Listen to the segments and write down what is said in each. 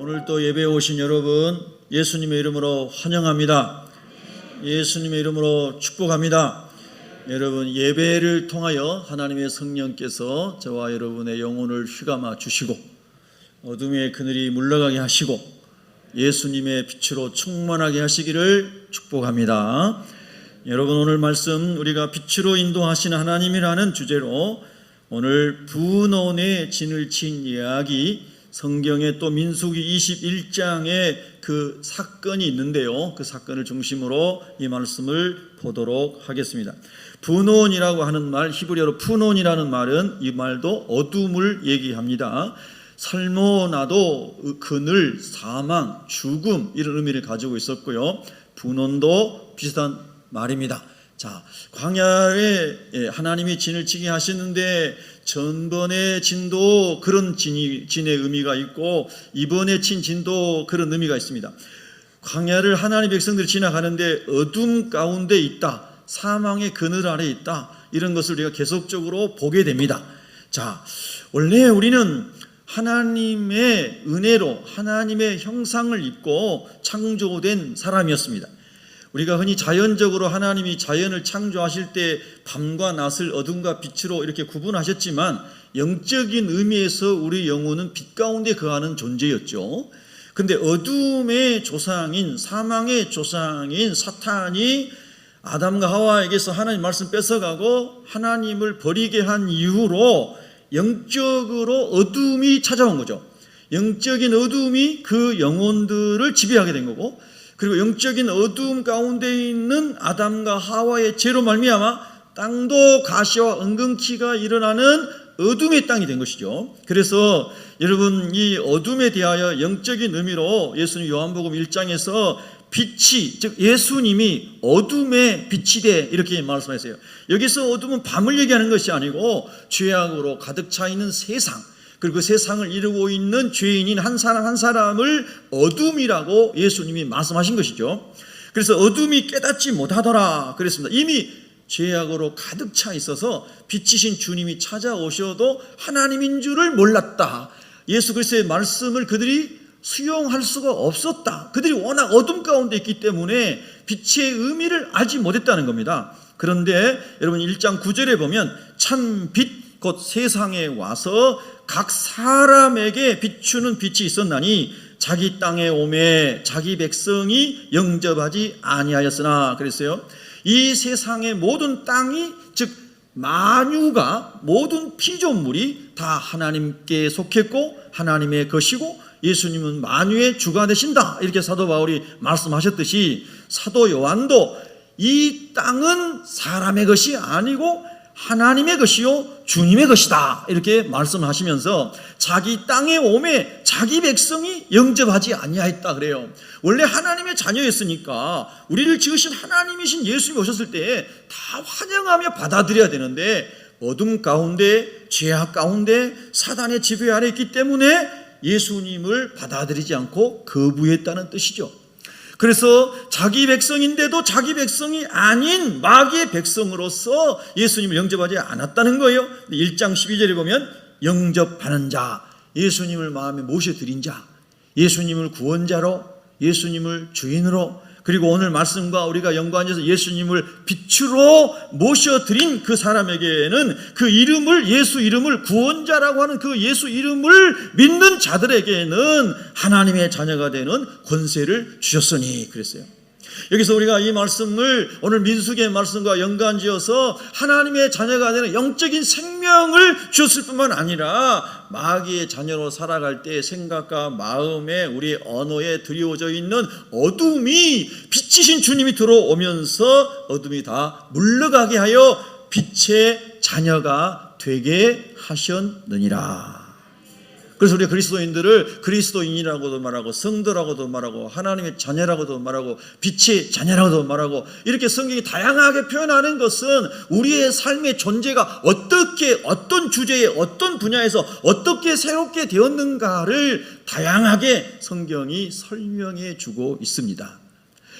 오늘 또 예배에 오신 여러분 예수님의 이름으로 환영합니다. 예수님의 이름으로 축복합니다. 여러분, 예배를 통하여 하나님의 성령께서 저와 여러분의 영혼을 휘감아 주시고 어둠의 그늘이 물러가게 하시고 예수님의 빛으로 충만하게 하시기를 축복합니다. 여러분, 오늘 말씀 우리가 빛으로 인도하시는 하나님이라는 주제로 오늘 분원의 진을 친 이야기, 성경에 또 민수기 21장에 그 사건이 있는데요, 그 사건을 중심으로 이 말씀을 보도록 하겠습니다. 분원이라고 하는 말, 히브리어로 푸논이라는 말은 이 말도 어둠을 얘기합니다. 살모나도 그늘, 사망, 죽음 이런 의미를 가지고 있었고요, 분원도 비슷한 말입니다. 자, 광야에 하나님이 진을 치게 하시는데 전번의 진도 그런 진의 의미가 있고 이번에 친 진도 그런 의미가 있습니다. 광야를 하나님의 백성들이 지나가는데 어둠 가운데 있다, 사망의 그늘 아래 있다, 이런 것을 우리가 계속적으로 보게 됩니다. 자, 원래 우리는 하나님의 은혜로 하나님의 형상을 입고 창조된 사람이었습니다. 우리가 흔히 자연적으로 하나님이 자연을 창조하실 때 밤과 낮을 어둠과 빛으로 이렇게 구분하셨지만 영적인 의미에서 우리 영혼은 빛 가운데 거하는 존재였죠. 그런데 어둠의 조상인, 사망의 조상인 사탄이 아담과 하와에게서 하나님 말씀 뺏어가고 하나님을 버리게 한 이후로 영적으로 어둠이 찾아온 거죠. 영적인 어둠이 그 영혼들을 지배하게 된 거고, 그리고 영적인 어둠 가운데 있는 아담과 하와의 죄로 말미암아 땅도 가시와 은근키가 일어나는 어둠의 땅이 된 것이죠. 그래서 여러분, 이 어둠에 대하여 영적인 의미로 예수님 요한복음 1장에서 빛이, 즉 예수님이 어둠의 빛이되 이렇게 말씀하세요. 여기서 어둠은 밤을 얘기하는 것이 아니고 죄악으로 가득 차 있는 세상, 그리고 그 세상을 이루고 있는 죄인인 한 사람 한 사람을 어둠이라고 예수님이 말씀하신 것이죠. 그래서 어둠이 깨닫지 못하더라 그랬습니다. 이미 죄악으로 가득 차 있어서 빛이신 주님이 찾아오셔도 하나님인 줄을 몰랐다. 예수 그리스도의 말씀을 그들이 수용할 수가 없었다. 그들이 워낙 어둠 가운데 있기 때문에 빛의 의미를 알지 못했다는 겁니다. 그런데 여러분 1장 9절에 보면 참 빛 곧 세상에 와서 각 사람에게 비추는 빛이 있었나니 자기 땅에 오매 자기 백성이 영접하지 아니하였으나 그랬어요. 이 세상의 모든 땅이, 즉 만유가, 모든 피조물이 다 하나님께 속했고 하나님의 것이고 예수님은 만유의 주가 되신다, 이렇게 사도 바울이 말씀하셨듯이 사도 요한도 이 땅은 사람의 것이 아니고 하나님의 것이요 주님의 것이다, 이렇게 말씀하시면서 자기 땅에 오매 자기 백성이 영접하지 아니하였다 그래요. 원래 하나님의 자녀였으니까 우리를 지으신 하나님이신 예수님이 오셨을 때 다 환영하며 받아들여야 되는데 어둠 가운데, 죄악 가운데 사단의 지배 아래 있기 때문에 예수님을 받아들이지 않고 거부했다는 뜻이죠. 그래서 자기 백성인데도 자기 백성이 아닌 마귀의 백성으로서 예수님을 영접하지 않았다는 거예요. 1장 12절에 보면 영접하는 자, 예수님을 마음에 모셔드린 자, 예수님을 구원자로, 예수님을 주인으로, 그리고 오늘 말씀과 우리가 연관해서 예수님을 빛으로 모셔드린 그 사람에게는 그 이름을, 예수 이름을 구원자라고 하는 그 예수 이름을 믿는 자들에게는 하나님의 자녀가 되는 권세를 주셨으니 그랬어요. 여기서 우리가 이 말씀을 오늘 민수기의 말씀과 연관지어서 하나님의 자녀가 되는 영적인 생명을 주셨을 뿐만 아니라 마귀의 자녀로 살아갈 때 생각과 마음에, 우리 언어에 드리워져 있는 어둠이 빛이신 주님이 들어오면서 어둠이 다 물러가게 하여 빛의 자녀가 되게 하셨느니라. 그래서 우리가 그리스도인들을 그리스도인이라고도 말하고 성도라고도 말하고 하나님의 자녀라고도 말하고 빛의 자녀라고도 말하고 이렇게 성경이 다양하게 표현하는 것은 우리의 삶의 존재가 어떻게, 어떤 주제에, 어떤 분야에서 어떻게 새롭게 되었는가를 다양하게 성경이 설명해 주고 있습니다.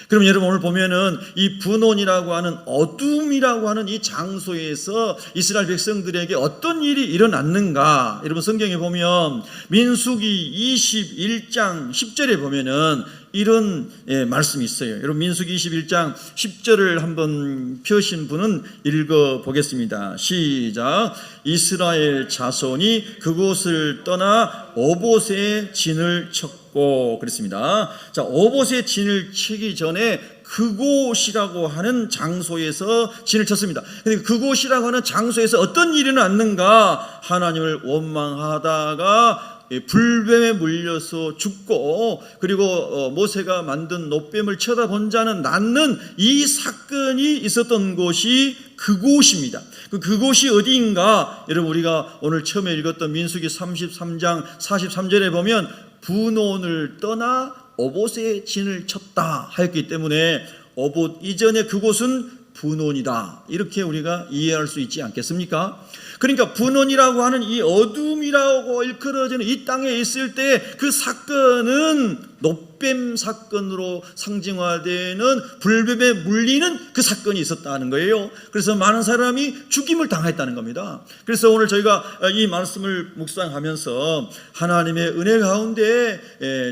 그럼 여러분 오늘 보면은 이 분온이라고 하는 어둠이라고 하는 이 장소에서 이스라엘 백성들에게 어떤 일이 일어났는가? 여러분 성경에 보면 민수기 21장 10절에 보면은 이런 말씀이 있어요. 여러분 민수기 21장 10절을 한번 펴신 분은 읽어보겠습니다. 시작. 이스라엘 자손이 그곳을 떠나 오봇에 진을 쳤고 그랬습니다. 자, 오봇에 진을 치기 전에 그곳이라고 하는 장소에서 진을 쳤습니다. 근데 그곳이라고 하는 장소에서 어떤 일이 났는가? 하나님을 원망하다가 불뱀에 물려서 죽고 그리고 모세가 만든 놋뱀을 쳐다본 자는 낫는 이 사건이 있었던 곳이 그곳입니다. 그곳이 어디인가? 여러분 우리가 오늘 처음에 읽었던 민수기 33장 43절에 보면 분온을 떠나 오봇에 진을 쳤다 하였기 때문에 오봇 이전에 그곳은 분온이다, 이렇게 우리가 이해할 수 있지 않겠습니까? 그러니까 분온이라고 하는 이 어둠이라고 일컬어지는 이 땅에 있을 때 그 사건은 놋뱀 사건으로 상징화되는 불뱀에 물리는 그 사건이 있었다는 거예요. 그래서 많은 사람이 죽임을 당했다는 겁니다. 그래서 오늘 저희가 이 말씀을 묵상하면서 하나님의 은혜 가운데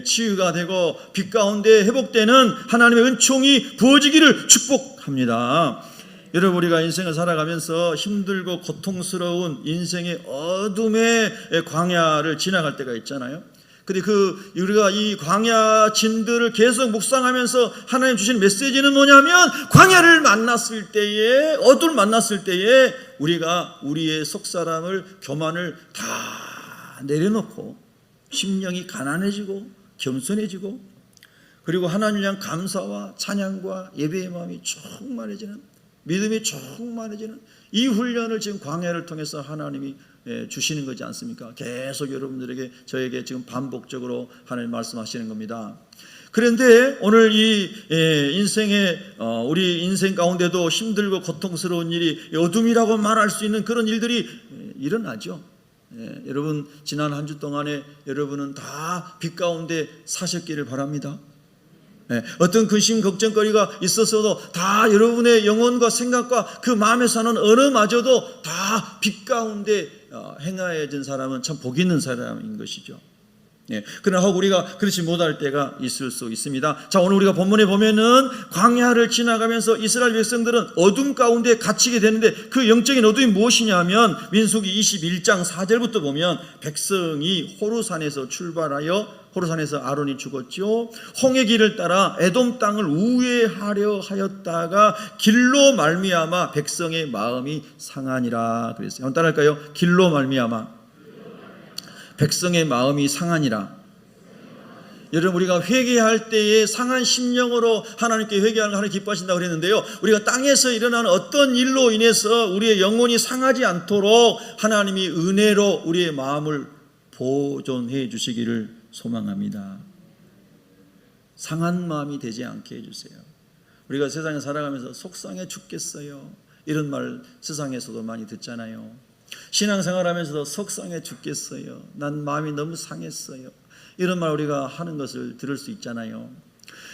치유가 되고 빛 가운데 회복되는 하나님의 은총이 부어지기를 축복합니다. 여러분 우리가 인생을 살아가면서 힘들고 고통스러운 인생의 어둠의 광야를 지나갈 때가 있잖아요. 근데 우리가 이 광야 진들을 계속 묵상하면서 하나님 주신 메시지는 뭐냐면 광야를 만났을 때에, 어둠을 만났을 때에 우리가 우리의 속사람을, 교만을 다 내려놓고 심령이 가난해지고 겸손해지고 그리고 하나님을 향한 감사와 찬양과 예배의 마음이 충만해지는, 믿음이 충만해지는 이 훈련을 지금 광야를 통해서 하나님이 주시는 거지 않습니까? 계속 여러분들에게, 저에게 지금 반복적으로 하나님 말씀하시는 겁니다. 그런데 오늘 이 우리 인생 가운데도 힘들고 고통스러운 일이, 어둠이라고 말할 수 있는 그런 일들이 일어나죠. 여러분 지난 한 주 동안에 여러분은 다 빛 가운데 사셨기를 바랍니다. 어떤 근심 걱정거리가 있었어도 다 여러분의 영혼과 생각과 그 마음에 사는 언어마저도 다 빛 가운데 행하여진 사람은 참 복 있는 사람인 것이죠. 그러나 우리가 그렇지 못할 때가 있을 수 있습니다. 자, 오늘 우리가 본문에 보면은 광야를 지나가면서 이스라엘 백성들은 어둠 가운데 갇히게 되는데 그 영적인 어둠이 무엇이냐면 민수기 21장 4절부터 보면 백성이 호르산에서 출발하여, 호르산에서 아론이 죽었죠. 홍해 길을 따라 에돔 땅을 우회하려 하였다가 길로 말미암아 백성의 마음이 상하니라 그랬어요. 한번 따라할까요? 길로 말미암아 백성의 마음이 상하니라. 여러분 우리가 회개할 때에 상한 심령으로 하나님께 회개하는 거 하나님 기뻐하신다고 그랬는데요, 우리가 땅에서 일어나는 어떤 일로 인해서 우리의 영혼이 상하지 않도록 하나님이 은혜로 우리의 마음을 보존해 주시기를 소망합니다. 상한 마음이 되지 않게 해주세요. 우리가 세상에 살아가면서 속상해 죽겠어요, 이런 말 세상에서도 많이 듣잖아요. 신앙생활하면서도 속상해 죽겠어요, 난 마음이 너무 상했어요, 이런 말 우리가 하는 것을 들을 수 있잖아요.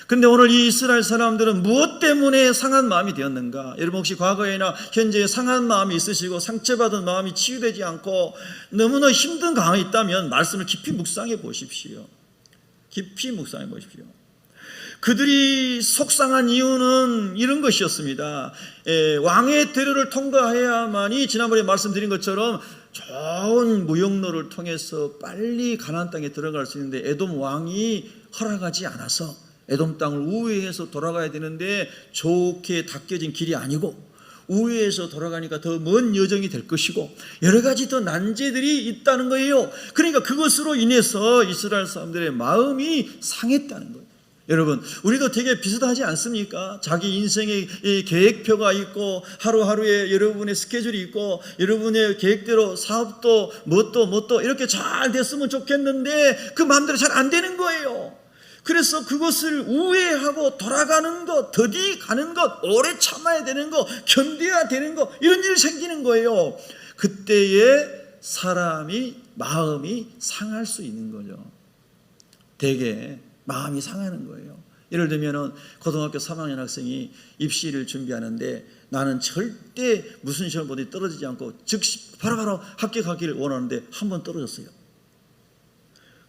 그런데 오늘 이 이스라엘 사람들은 무엇 때문에 상한 마음이 되었는가? 여러분 혹시 과거에나 현재에 상한 마음이 있으시고 상처받은 마음이 치유되지 않고 너무나 힘든 상황이 있다면 말씀을 깊이 묵상해 보십시오. 깊이 묵상해 보십시오. 그들이 속상한 이유는 이런 것이었습니다. 왕의 대로를 통과해야만이 지난번에 말씀드린 것처럼 좋은 무역로를 통해서 빨리 가나안 땅에 들어갈 수 있는데 에돔 왕이 허락하지 않아서 에돔 땅을 우회해서 돌아가야 되는데 좋게 닦여진 길이 아니고 우회해서 돌아가니까 더 먼 여정이 될 것이고 여러 가지 더 난제들이 있다는 거예요. 그러니까 그것으로 인해서 이스라엘 사람들의 마음이 상했다는 거예요. 여러분 우리도 되게 비슷하지 않습니까? 자기 인생의 계획표가 있고 하루하루에 여러분의 스케줄이 있고 여러분의 계획대로 사업도 뭣도 이렇게 잘 됐으면 좋겠는데 그 마음대로 잘 안 되는 거예요. 그래서 그것을 우회하고 돌아가는 것, 더디 가는 것, 오래 참아야 되는 것, 견뎌야 되는 것, 이런 일이 생기는 거예요. 그때에 사람이 마음이 상할 수 있는 거죠. 되게 마음이 상하는 거예요. 예를 들면 고등학교 3학년 학생이 입시를 준비하는데 나는 절대 무슨 시험을 보더니 떨어지지 않고 즉시 바로바로 합격하기를 원하는데 한 번 떨어졌어요.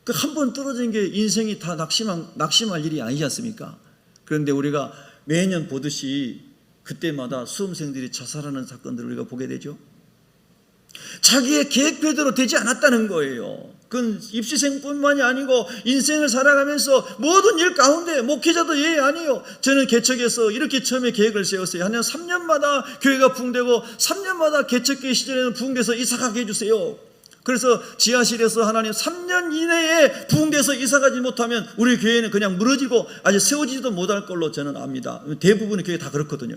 그 한 번 떨어진 게 인생이 다 낙심할 일이 아니지 않습니까? 그런데 우리가 매년 보듯이 그때마다 수험생들이 자살하는 사건들을 우리가 보게 되죠. 자기의 계획대로 되지 않았다는 거예요. 그건 입시생뿐만이 아니고 인생을 살아가면서 모든 일 가운데 목회자도 예외 아니에요. 저는 개척에서 이렇게 처음에 계획을 세웠어요. 한 3년마다 교회가 부흥되고 3년마다 개척교회 시절에는 부흥돼서 이사가게 해주세요. 그래서 지하실에서 하나님 3년 이내에 부흥돼서 이사가지 못하면 우리 교회는 그냥 무너지고 아직 세워지지도 못할 걸로 저는 압니다. 대부분의 교회 다 그렇거든요.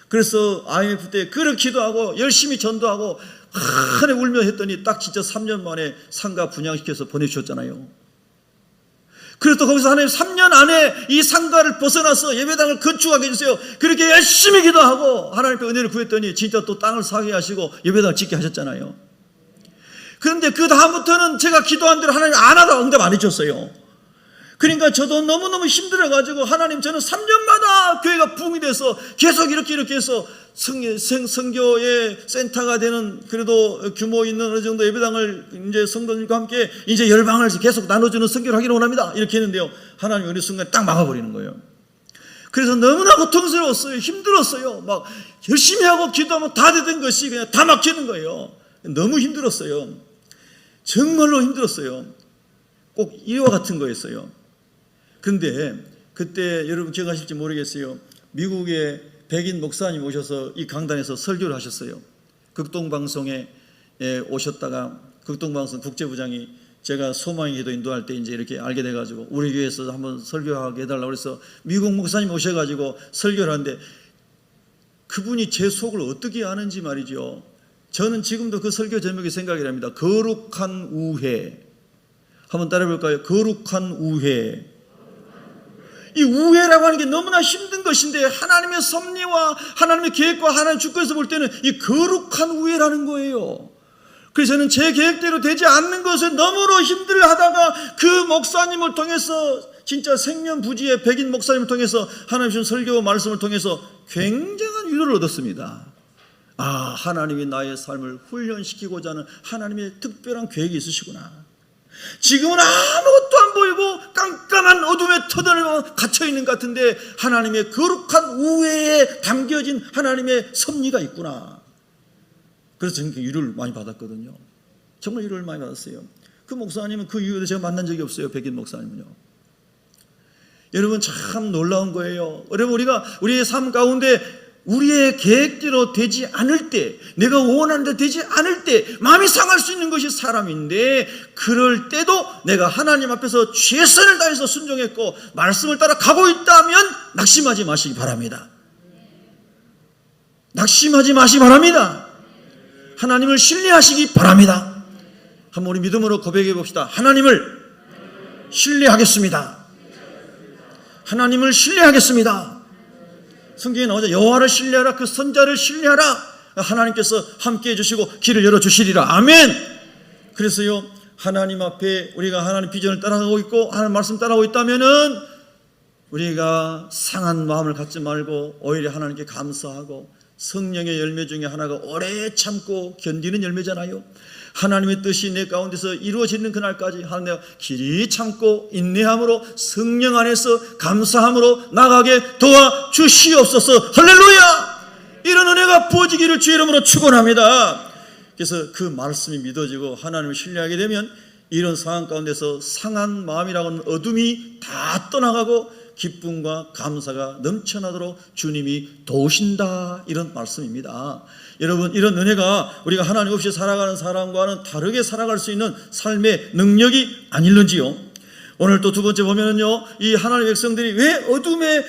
그래서 IMF 때 그렇게 기도하고 열심히 전도하고 한해 울며 했더니 딱 진짜 3년 만에 상가 분양시켜서 보내주셨잖아요. 그래서 거기서 하나님 3년 안에 이 상가를 벗어나서 예배당을 건축하게 해주세요. 그렇게 열심히 기도하고 하나님께 은혜를 구했더니 진짜 또 땅을 사게 하시고 예배당을 짓게 하셨잖아요. 그런데 그 다음부터는 제가 기도한 대로 하나님 안 하다 응답 안 해줬어요. 그러니까 저도 너무너무 힘들어가지고 하나님 저는 3년마다 교회가 부흥이 돼서 계속 이렇게 해서 선교의 센터가 되는 그래도 규모 있는 어느 정도 예배당을 이제 성도들과 함께 이제 열방을 계속 나눠주는 선교를 하기를 원합니다. 이렇게 했는데요. 하나님 어느 순간 딱 막아버리는 거예요. 그래서 너무나 고통스러웠어요. 힘들었어요. 막 열심히 하고 기도하면 다 되던 것이 그냥 다 막히는 거예요. 너무 힘들었어요. 정말로 힘들었어요. 꼭 이와 같은 거였어요. 그런데 그때 여러분 기억하실지 모르겠어요. 미국의 백인 목사님 오셔서 이 강단에서 설교를 하셨어요. 극동방송에 오셨다가 극동방송 국제부장이 제가 소망의 기도 인도할 때 이제 이렇게 알게 돼가지고 우리 교회에서 한번 설교하게 해달라고 그래서 미국 목사님 오셔가지고 설교를 하는데 그분이 제 속을 어떻게 아는지 말이죠. 저는 지금도 그 설교 제목이 생각이 납니다. 거룩한 우회. 한번 따라해볼까요? 거룩한 우회. 이 우회라고 하는 게 너무나 힘든 것인데 하나님의 섭리와 하나님의 계획과 하나님의 주권에서 볼 때는 이 거룩한 우회라는 거예요. 그래서 저는 제 계획대로 되지 않는 것에 너무나 힘들어하다가 그 목사님을 통해서 진짜 생면부지의 백인 목사님을 통해서 하나님 주신 설교 말씀을 통해서 굉장한 위로를 얻었습니다. 아, 하나님이 나의 삶을 훈련시키고자 하는 하나님의 특별한 계획이 있으시구나. 지금은 아무것도 안 보이고 깜깜한 어둠의 터널에 갇혀있는 것 같은데 하나님의 거룩한 우회에 담겨진 하나님의 섭리가 있구나. 그래서 저는 위로를 많이 받았거든요. 정말 위로를 많이 받았어요. 그 목사님은 그 이후에 제가 만난 적이 없어요. 백인 목사님은요. 여러분 참 놀라운 거예요. 여러분 우리가 우리의 삶 가운데 우리의 계획대로 되지 않을 때, 내가 원하는 대로 되지 않을 때 마음이 상할 수 있는 것이 사람인데 그럴 때도 내가 하나님 앞에서 최선을 다해서 순종했고 말씀을 따라 가고 있다면 낙심하지 마시기 바랍니다. 낙심하지 마시기 바랍니다. 하나님을 신뢰하시기 바랍니다. 한번 우리 믿음으로 고백해 봅시다. 하나님을 신뢰하겠습니다. 하나님을 신뢰하겠습니다. 성경에 나오죠. 여호와를 신뢰하라. 그 선자를 신뢰하라. 하나님께서 함께해 주시고 길을 열어주시리라. 아멘. 그래서요 하나님 앞에 우리가 하나님 비전을 따라가고 있고 하나님 말씀 따라가고 있다면은 우리가 상한 마음을 갖지 말고 오히려 하나님께 감사하고 성령의 열매 중에 하나가 오래 참고 견디는 열매잖아요. 하나님의 뜻이 내 가운데서 이루어지는 그날까지 하나님 길이 참고 인내함으로 성령 안에서 감사함으로 나가게 도와주시옵소서. 할렐루야. 이런 은혜가 부어지기를 주의 이름으로 축원합니다. 그래서 그 말씀이 믿어지고 하나님을 신뢰하게 되면 이런 상황 가운데서 상한 마음이라고는 어둠이 다 떠나가고 기쁨과 감사가 넘쳐나도록 주님이 도우신다. 이런 말씀입니다. 여러분 이런 은혜가 우리가 하나님 없이 살아가는 사람과는 다르게 살아갈 수 있는 삶의 능력이 아닐런지요. 오늘 또 두 번째 보면은요, 이 하나님의 백성들이 왜 어둠에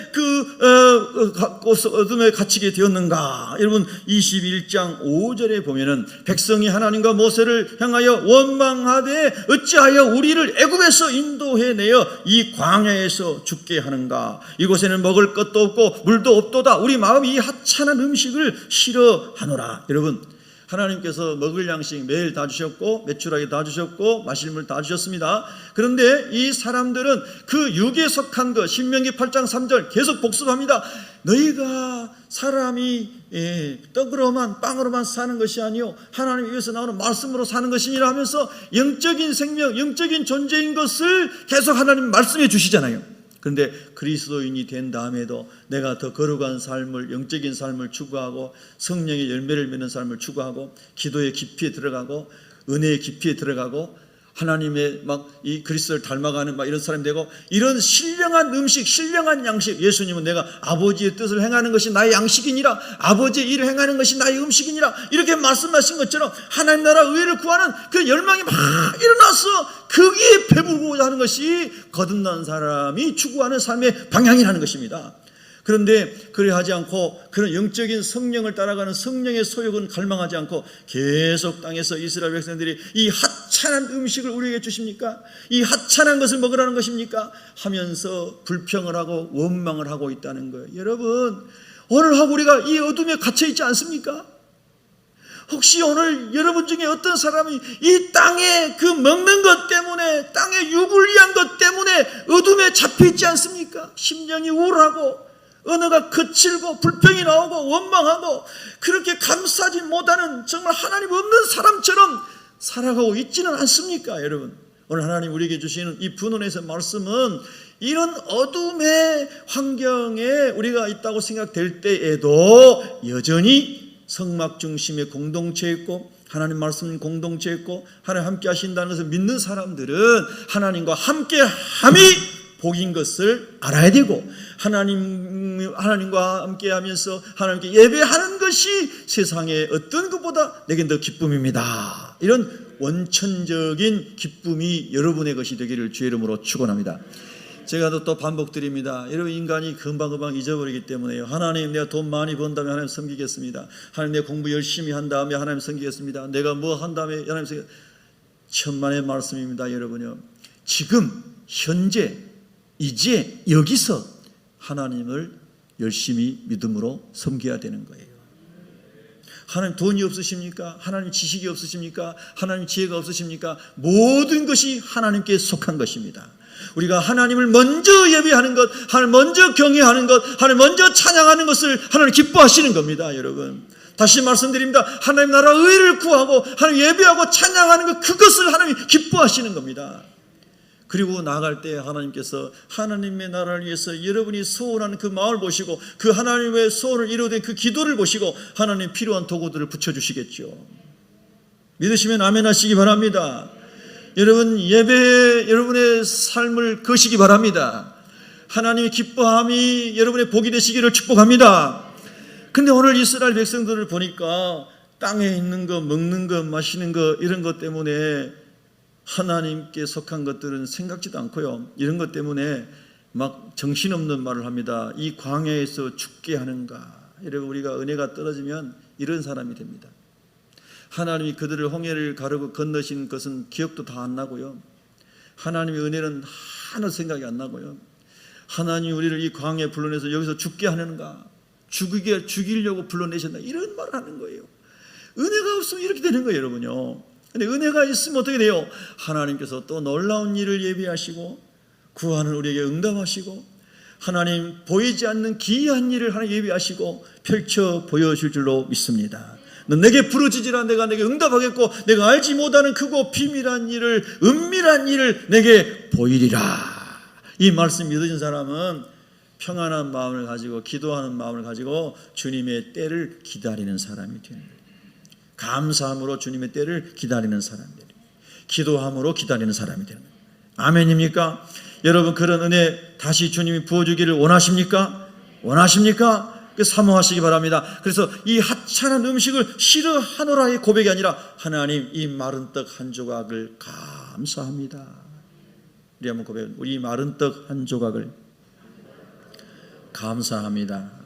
어둠에 갇히게 되었는가? 여러분 21장 5절에 보면은 백성이 하나님과 모세를 향하여 원망하되 어찌하여 우리를 애굽에서 인도해내어 이 광야에서 죽게 하는가? 이곳에는 먹을 것도 없고 물도 없도다. 우리 마음이 이 하찮은 음식을 싫어하노라. 여러분 하나님께서 먹을 양식 매일 다 주셨고 매출하게 다 주셨고 마실 물 다 주셨습니다. 그런데 이 사람들은 그 육에 속한 것, 신명기 8장 3절 계속 복습합니다. 너희가 사람이 떡으로만 빵으로만 사는 것이 아니요 하나님 위에서 나오는 말씀으로 사는 것이니라 하면서 영적인 생명, 영적인 존재인 것을 계속 하나님 말씀해 주시잖아요. 그런데 그리스도인이 된 다음에도 내가 더 거룩한 삶을, 영적인 삶을 추구하고 성령의 열매를 맺는 삶을 추구하고 기도의 깊이에 들어가고 은혜의 깊이에 들어가고 하나님의 막 이 그리스도를 닮아가는 막 이런 사람이 되고, 이런 신령한 음식, 신령한 양식, 예수님은 내가 아버지의 뜻을 행하는 것이 나의 양식이니라, 아버지의 일을 행하는 것이 나의 음식이니라 이렇게 말씀하신 것처럼 하나님 나라 의를 구하는 그 열망이 막 일어나서 거기에 배부르고자 하는 것이 거듭난 사람이 추구하는 삶의 방향이라는 것입니다. 그런데 그래 하지 않고 그런 영적인 성령을 따라가는 성령의 소욕은 갈망하지 않고 계속 땅에서 이스라엘 백성들이 이 하찮은 음식을 우리에게 주십니까? 이 하찮은 것을 먹으라는 것입니까? 하면서 불평을 하고 원망을 하고 있다는 거예요. 여러분, 오늘하고 우리가 이 어둠에 갇혀 있지 않습니까? 혹시 오늘 여러분 중에 어떤 사람이 이 땅에 그 먹는 것 때문에, 땅에 육을 위한 것 때문에 어둠에 잡혀 있지 않습니까? 심령이 우울하고 언어가 거칠고 불평이 나오고 원망하고 그렇게 감싸지 못하는 정말 하나님 없는 사람처럼 살아가고 있지는 않습니까? 여러분, 오늘 하나님 우리에게 주시는 이 분원에서 말씀은 이런 어둠의 환경에 우리가 있다고 생각될 때에도 여전히 성막 중심의 공동체에 있고 하나님 말씀 공동체에 있고 하나님 함께 하신다는 것을 믿는 사람들은 하나님과 함께함이 복인 것을 알아야 되고, 하나님과 함께하면서 하나님께 예배하는 것이 세상의 어떤 것보다 내겐 더 기쁨입니다. 이런 원천적인 기쁨이 여러분의 것이 되기를 주의 이름으로 축원합니다. 제가 또 반복드립니다. 여러분, 인간이 금방금방 잊어버리기 때문에요. 하나님, 내가 돈 많이 번 다음에 하나님 섬기겠습니다. 하나님, 내가 공부 열심히 한 다음에 하나님 섬기겠습니다. 내가 뭐 한 다음에 하나님 섬기겠습니다. 천만의 말씀입니다. 여러분요, 지금 현재 이제 여기서 하나님을 열심히 믿음으로 섬겨야 되는 거예요. 하나님 돈이 없으십니까? 하나님 지식이 없으십니까? 하나님 지혜가 없으십니까? 모든 것이 하나님께 속한 것입니다. 우리가 하나님을 먼저 예배하는 것, 하나님 먼저 경외하는 것, 하나님 먼저 찬양하는 것을 하나님 기뻐하시는 겁니다. 여러분, 다시 말씀드립니다. 하나님 나라 의를 구하고 하나님 예배하고 찬양하는 것, 그것을 하나님 기뻐하시는 겁니다. 그리고 나아갈 때 하나님께서 하나님의 나라를 위해서 여러분이 소원하는 그 마음을 보시고 그 하나님의 소원을 이루어낸 그 기도를 보시고 하나님 필요한 도구들을 붙여주시겠죠. 믿으시면 아멘 하시기 바랍니다. 여러분, 예배에 여러분의 삶을 거시기 바랍니다. 하나님의 기뻐함이 여러분의 복이 되시기를 축복합니다. 근데 오늘 이스라엘 백성들을 보니까 땅에 있는 거, 먹는 거, 마시는 거, 이런 것 때문에 하나님께 속한 것들은 생각지도 않고요, 이런 것 때문에 막 정신없는 말을 합니다. 이 광야에서 죽게 하는가. 여러분, 우리가 은혜가 떨어지면 이런 사람이 됩니다. 하나님이 그들을 홍해를 가르고 건너신 것은 기억도 다 안 나고요, 하나님의 은혜는 하나도 생각이 안 나고요, 하나님이 우리를 이 광야에 불러내서 여기서 죽게 하는가, 죽이려고 불러내셨나, 이런 말을 하는 거예요. 은혜가 없으면 이렇게 되는 거예요, 여러분요. 근데 은혜가 있으면 어떻게 돼요? 하나님께서 또 놀라운 일을 예비하시고 구하는 우리에게 응답하시고 하나님 보이지 않는 기이한 일을 하나님 예비하시고 펼쳐 보여줄 줄로 믿습니다. 너 내게 부르짖으라 내가 내게 응답하겠고 내가 알지 못하는 크고 비밀한 일을, 은밀한 일을 내게 보이리라. 이 말씀 믿으신 사람은 평안한 마음을 가지고 기도하는 마음을 가지고 주님의 때를 기다리는 사람이 되는 거예요. 감사함으로 주님의 때를 기다리는 사람들이, 기도함으로 기다리는 사람이 되는 거예요. 아멘입니까? 여러분, 그런 은혜 다시 주님이 부어주기를 원하십니까? 원하십니까? 사모하시기 바랍니다. 그래서 이 하찮은 음식을 싫어하노라의 고백이 아니라 하나님, 이 마른 떡 한 조각을 감사합니다. 우리 한번 고백해요. 우리 마른 떡 한 조각을 감사합니다.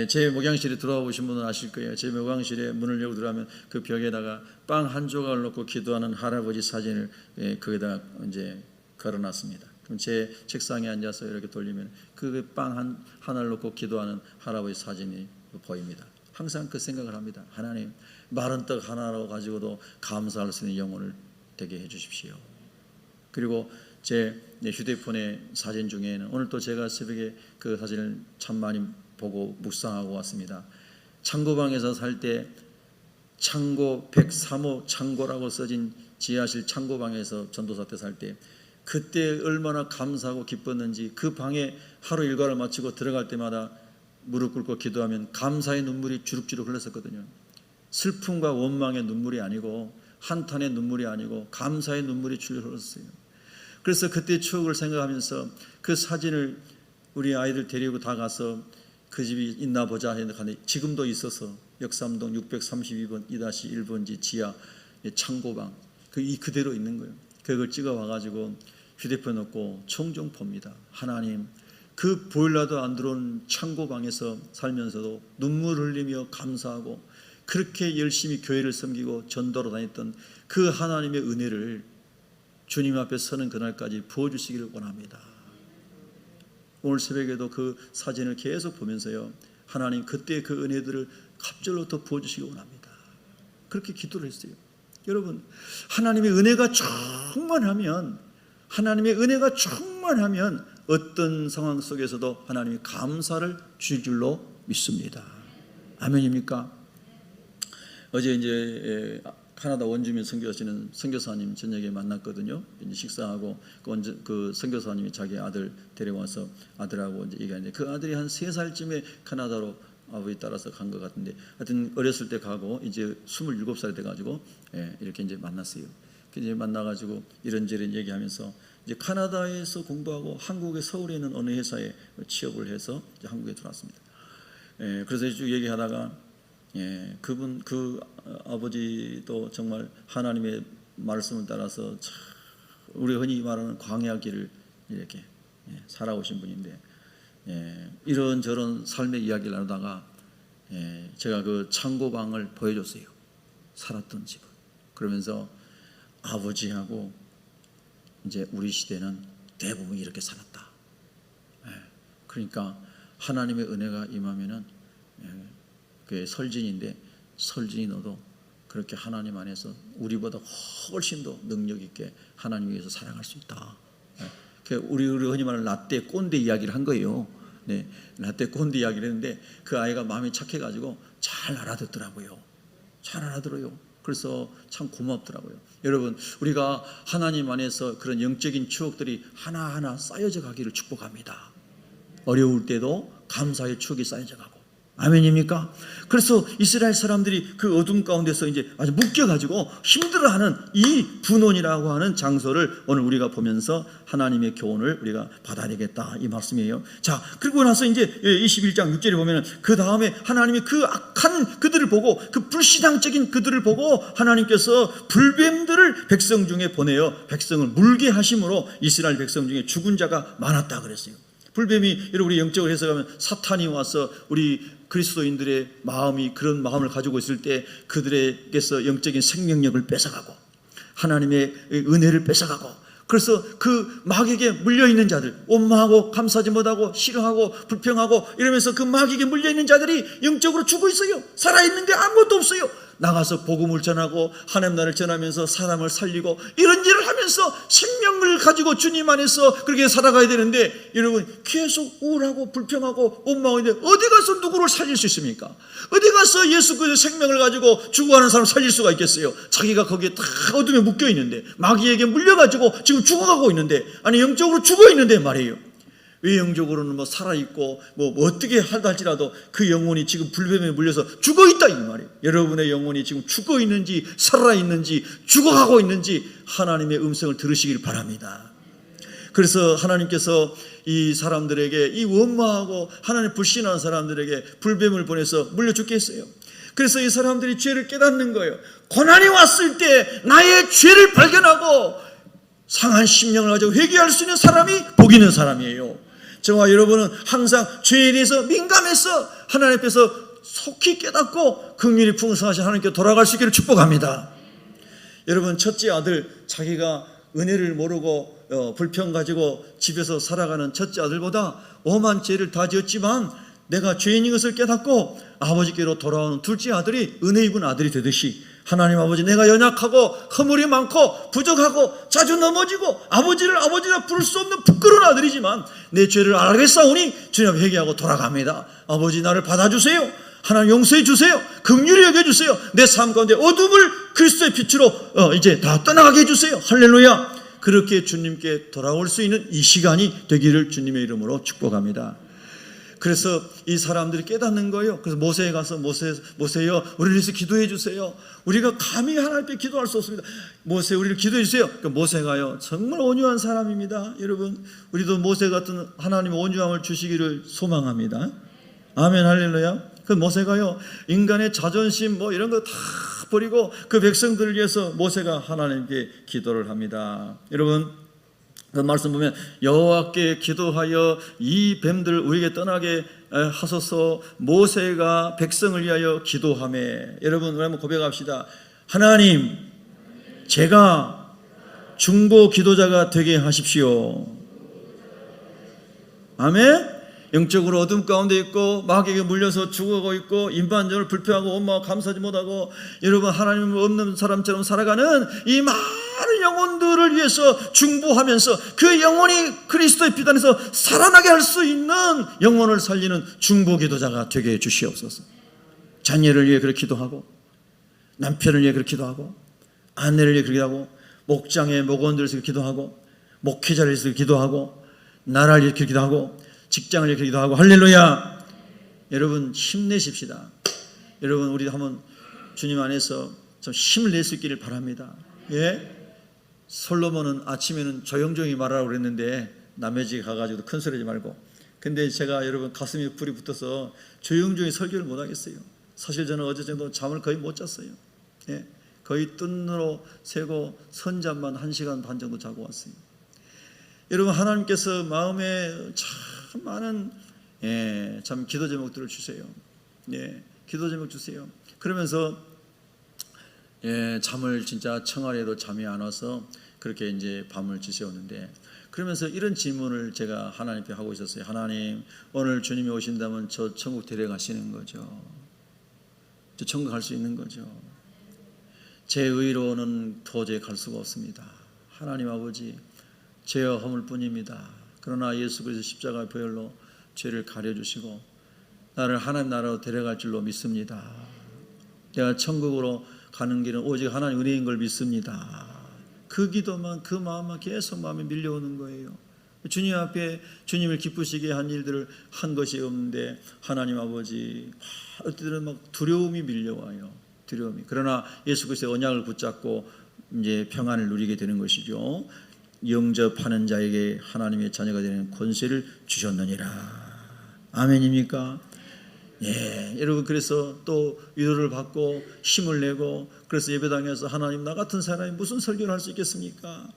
제 목양실에 들어와 보신 분은 아실 거예요. 제 목양실에 문을 열고 들어가면 그 벽에다가 빵 한 조각을 놓고 기도하는 할아버지 사진을 거기다가 이제 걸어놨습니다. 그럼 제 책상에 앉아서 이렇게 돌리면 그 빵 하나를 놓고 기도하는 할아버지 사진이 보입니다. 항상 그 생각을 합니다. 하나님, 마른 떡 하나로 가지고도 감사할 수 있는 영혼을 되게 해주십시오. 그리고 제 휴대폰의 사진 중에는 오늘 또 제가 새벽에 그 사진을 참 많이 보고 묵상하고 왔습니다. 창고방에서 살 때 창고 103호 창고라고 써진 지하실 창고방에서 전도사 때 살 때 그때 얼마나 감사하고 기뻤는지, 그 방에 하루 일과를 마치고 들어갈 때마다 무릎 꿇고 기도하면 감사의 눈물이 주룩주룩 흘렀었거든요. 슬픔과 원망의 눈물이 아니고, 한탄의 눈물이 아니고 감사의 눈물이 줄줄 흘렀어요. 그래서 그때 추억을 생각하면서 그 사진을 우리 아이들 데리고 다 가서 그 집이 있나 보자 했는데 지금도 있어서 역삼동 632번 2-1번지 지하 창고방 그대로 있는 거예요. 그걸 찍어 와가지고 휴대폰 넣고 종종 봅니다. 하나님, 그 보일러도 안 들어온 창고방에서 살면서도 눈물 흘리며 감사하고 그렇게 열심히 교회를 섬기고 전도로 다녔던 그 하나님의 은혜를 주님 앞에 서는 그날까지 부어주시기를 원합니다. 오늘 새벽에도 그 사진을 계속 보면서요, 하나님 그때 그 은혜들을 갑절로 더 부어주시기 원합니다. 그렇게 기도를 했어요. 여러분, 하나님의 은혜가 충만하면, 하나님의 은혜가 충만하면 어떤 상황 속에서도 하나님이 감사를 주실 줄로 믿습니다. 아멘입니까? 어제 이제 카나다 원주민 선교하시는 선교사님 저녁에 만났거든요. 이제 식사하고 그 선교사님이 자기 아들 데려와서 아들하고 이제 얘기하는데, 그 아들이 한 3살쯤에 카나다로 아버지 따라서 간 것 같은데, 하여튼 어렸을 때 가고 이제 27살 돼가지고 이렇게 이제 만났어요. 이제 만나가지고 이런저런 얘기하면서 이제 카나다에서 공부하고 한국의 서울에 있는 어느 회사에 취업을 해서 이제 한국에 들어왔습니다. 그래서 쭉 얘기하다가 그분 그 아버지도 정말 하나님의 말씀을 따라서 우리 흔히 말하는 광야 길을 이렇게 살아오신 분인데, 이런저런 삶의 이야기를 나누다가 제가 그 창고방을 보여줬어요. 살았던 집을. 그러면서 아버지하고 이제 우리 시대는 대부분 이렇게 살았다. 그러니까 하나님의 은혜가 임하면은 그게 설진인데, 설진이 너도 그렇게 하나님 안에서 우리보다 훨씬 더 능력 있게 하나님 위해서 살아갈 수 있다. 우리 흔히 말하는 라떼 꼰대 이야기를 한 거예요. 라떼 꼰대 이야기를 했는데 그 아이가 마음이 착해가지고 잘 알아듣더라고요. 잘 알아들어요. 그래서 참 고맙더라고요. 여러분, 우리가 하나님 안에서 그런 영적인 추억들이 하나하나 쌓여져 가기를 축복합니다. 어려울 때도 감사의 추억이 쌓여져 가고. 아멘입니까? 그래서 이스라엘 사람들이 그 어둠 가운데서 이제 아주 묶여가지고 힘들어하는 이 분원이라고 하는 장소를 오늘 우리가 보면서 하나님의 교훈을 우리가 받아야 되겠다, 이 말씀이에요. 자, 그리고 나서 이제 21장 6절에 보면은 그 다음에 하나님이 그 악한 그들을 보고, 그 불신앙적인 그들을 보고 하나님께서 불뱀들을 백성 중에 보내어 백성을 물게 하심으로 이스라엘 백성 중에 죽은 자가 많았다 그랬어요. 불뱀이, 여러분 우리 영적으로 해석하면 사탄이 와서 우리 그리스도인들의 마음이 그런 마음을 가지고 있을 때 그들에게서 영적인 생명력을 뺏어가고 하나님의 은혜를 뺏어가고, 그래서 그 마귀에게 물려있는 자들, 원망하고 감사하지 못하고 싫어하고 불평하고 이러면서 그 마귀에게 물려있는 자들이 영적으로 죽어 있어요. 살아있는 게 아무것도 없어요. 나가서 복음을 전하고 하나님 나라를 전하면서 사람을 살리고 이런 일을 하면서 생명을 가지고 주님 안에서 그렇게 살아가야 되는데, 여러분 계속 우울하고 불평하고 원망하는데 어디 가서 누구를 살릴 수 있습니까? 어디 가서 예수 그리스도의 생명을 가지고 죽어가는 사람을 살릴 수가 있겠어요? 자기가 거기에 다 어둠에 묶여 있는데, 마귀에게 물려가지고 지금 죽어가고 있는데, 아니 영적으로 죽어 있는데 말이에요. 외형적으로는 뭐 살아있고 뭐 어떻게 하다 할지라도 그 영혼이 지금 불뱀에 물려서 죽어있다 이 말이에요. 여러분의 영혼이 지금 죽어있는지 살아있는지 죽어가고 있는지 하나님의 음성을 들으시길 바랍니다. 그래서 하나님께서 이 사람들에게, 이 원망하고 하나님 불신하는 사람들에게 불뱀을 보내서 물려 죽게 했어요. 그래서 이 사람들이 죄를 깨닫는 거예요. 고난이 왔을 때 나의 죄를 발견하고 상한 심령을 가지고 회개할 수 있는 사람이 복 있는 사람이에요. 저와 여러분은 항상 죄에 대해서 민감해서 하나님 앞에서 속히 깨닫고 긍휼이 풍성하신 하나님께 돌아갈 수 있기를 축복합니다. 여러분, 첫째 아들, 자기가 은혜를 모르고 불평 가지고 집에서 살아가는 첫째 아들보다 엄한 죄를 다 지었지만 내가 죄인인 것을 깨닫고 아버지께로 돌아오는 둘째 아들이 은혜 입은 아들이 되듯이 하나님 아버지, 내가 연약하고 허물이 많고 부족하고 자주 넘어지고 아버지라 부를 수 없는 부끄러운 아들이지만 내 죄를 알겠사오니 주님 앞에 회개하고 돌아갑니다. 아버지, 나를 받아주세요. 하나님 용서해 주세요. 긍휼히 여겨주세요. 내 삶 가운데 어둠을 그리스도의 빛으로 이제 다 떠나가게 해주세요. 할렐루야. 그렇게 주님께 돌아올 수 있는 이 시간이 되기를 주님의 이름으로 축복합니다. 그래서 이 사람들이 깨닫는 거예요. 그래서 모세에 가서 모세여 우리를 위해서 기도해 주세요. 우리가 감히 하나님 앞에 기도할 수 없습니다. 모세, 우리를 기도해 주세요. 그러니까 모세가요, 정말 온유한 사람입니다. 여러분, 우리도 모세 같은 하나님의 온유함을 주시기를 소망합니다. 아멘, 할렐루야. 그 모세가요, 인간의 자존심 이런 거 다 버리고 그 백성들을 위해서 모세가 하나님께 기도를 합니다. 여러분, 그 말씀 보면 여호와께 기도하여 이 뱀들 우리에게 떠나게 하소서. 모세가 백성을 위하여 기도하매. 여러분, 우리 한번 고백합시다. 하나님, 제가 중보 기도자가 되게 하십시오. 아멘. 영적으로 어둠 가운데 있고 마귀에게 물려서 죽어가고 있고 인반적으로 불평하고 엄마와 감사하지 못하고 여러분 하나님 없는 사람처럼 살아가는 이 많은 영혼들을 위해서 중보하면서 그 영혼이 그리스도의 피 안에서 살아나게 할 수 있는 영혼을 살리는 중보 기도자가 되게 해 주시옵소서. 자녀를 위해 그렇게 기도하고 남편을 위해 그렇게 기도하고 아내를 위해 그렇게 기도하고 목장의 목원들을 위해서 기도하고 목회자를 위해서 기도하고 나라를 위해 기도하고 직장을 위해 기도하고. 할렐루야. 여러분, 힘내십시다. 여러분, 우리 한번 주님 안에서 좀 힘을 낼 수 있기를 바랍니다. 예? 솔로몬은 아침에는 조용조용히 말하라고 그랬는데 남의 집에 가가지고 큰 소리 하지 말고. 근데 제가 여러분 가슴에 불이 붙어서 조용조용히 설교를 못 하겠어요. 사실 저는 어제 정도 잠을 거의 못 잤어요. 예? 거의 뜬 눈으로 새고 선잠만 1시간 반 정도 자고 왔어요. 여러분, 하나님께서 마음에 참 많은 참 기도 제목들을 주세요. 기도 제목 주세요. 그러면서 잠을 진짜 청하래도 잠이 안 와서 그렇게 이제 밤을 지새웠는데, 그러면서 이런 질문을 제가 하나님 앞에 하고 있었어요. 하나님, 오늘 주님이 오신다면 저 천국 데려가시는 거죠? 저 천국 갈 수 있는 거죠? 제 의로는 도저히 갈 수가 없습니다. 하나님 아버지, 죄와 허물 뿐입니다. 그러나 예수 그리스도 십자가의 보혈로 죄를 가려주시고 나를 하나님 나라로 데려갈 줄로 믿습니다. 내가 천국으로 가는 길은 오직 하나님 은혜인 걸 믿습니다. 그 기도만, 그 마음만 계속 마음에 밀려오는 거예요. 주님 앞에 주님을 기쁘시게 한 일들을 한 것이 없는데 하나님 아버지, 어때는 막 두려움이 밀려와요. 두려움이. 그러나 예수 그리스도의 언약을 붙잡고 이제 평안을 누리게 되는 것이죠. 영접하는 자에게 하나님의 자녀가 되는 권세를 주셨느니라. 아멘입니까? 예, 여러분, 그래서 또 위로를 받고 힘을 내고, 그래서 예배당에서 하나님, 나 같은 사람이 무슨 설교를 할 수 있겠습니까?